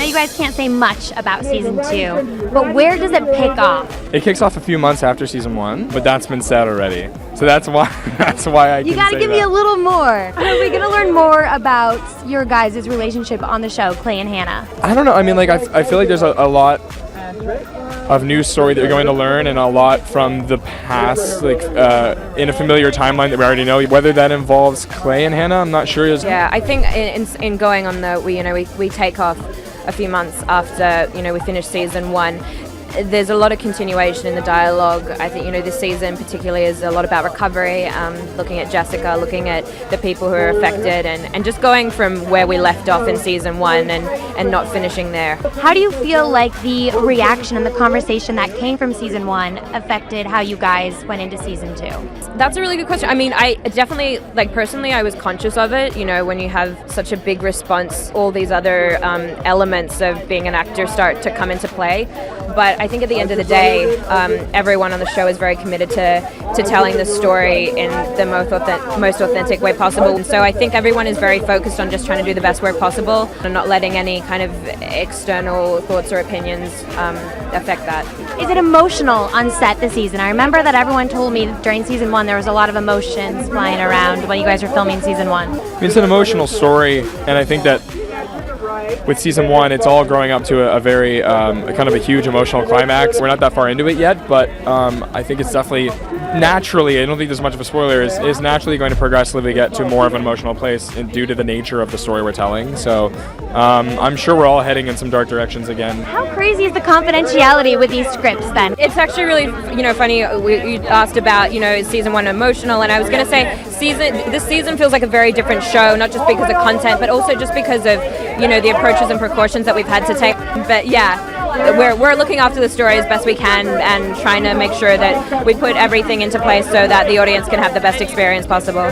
you guys can't say much about season 2, but where does it pick off? It kicks off a few months after season 1, but that's been said already. So that's why I You can gotta say give me that. a little more. Are we gonna learn more about your guys' relationship on the show, Clay and Hannah? I don't know. I mean, like, I feel like there's a lot of new story that you're going to learn, and a lot from the past, like in a familiar timeline that we already know. Whether that involves Clay and Hannah, I'm not sure. Yeah, I think in going on we take off a few months after we finish season 1. There's a lot of continuation in the dialogue. I think this season particularly is a lot about recovery, looking at Jessica, looking at the people who are affected, and just going from where we left off in season 1 and not finishing there. How do you feel like the reaction and the conversation that came from season 1 affected how you guys went into season 2? That's a really good question. I mean, I definitely, personally, I was conscious of it. When you have such a big response, all these other elements of being an actor start to come into play. But I think at the end of the day, everyone on the show is very committed to telling the story in the most authentic way possible. And so I think everyone is very focused on just trying to do the best work possible and not letting any kind of external thoughts or opinions affect that. Is it emotional on set this season? I remember that everyone told me during season 1 there was a lot of emotions flying around when you guys were filming season 1. It's an emotional story, and I think that with season 1, it's all growing up to a very kind of a huge emotional climax. We're not that far into it yet, but I think it's definitely naturally, I don't think there's much of a spoiler, is naturally going to progressively get to more of an emotional place due to the nature of the story we're telling. So I'm sure we're all heading in some dark directions again. How crazy is the confidentiality with these scripts then? It's actually really funny. You asked about is season 1 emotional, and I was going to say this season feels like a very different show, not just because of content, but also just because of the approaches and precautions that we've had to take. But yeah, we're looking after the story as best we can and trying to make sure that we put everything into place so that the audience can have the best experience possible.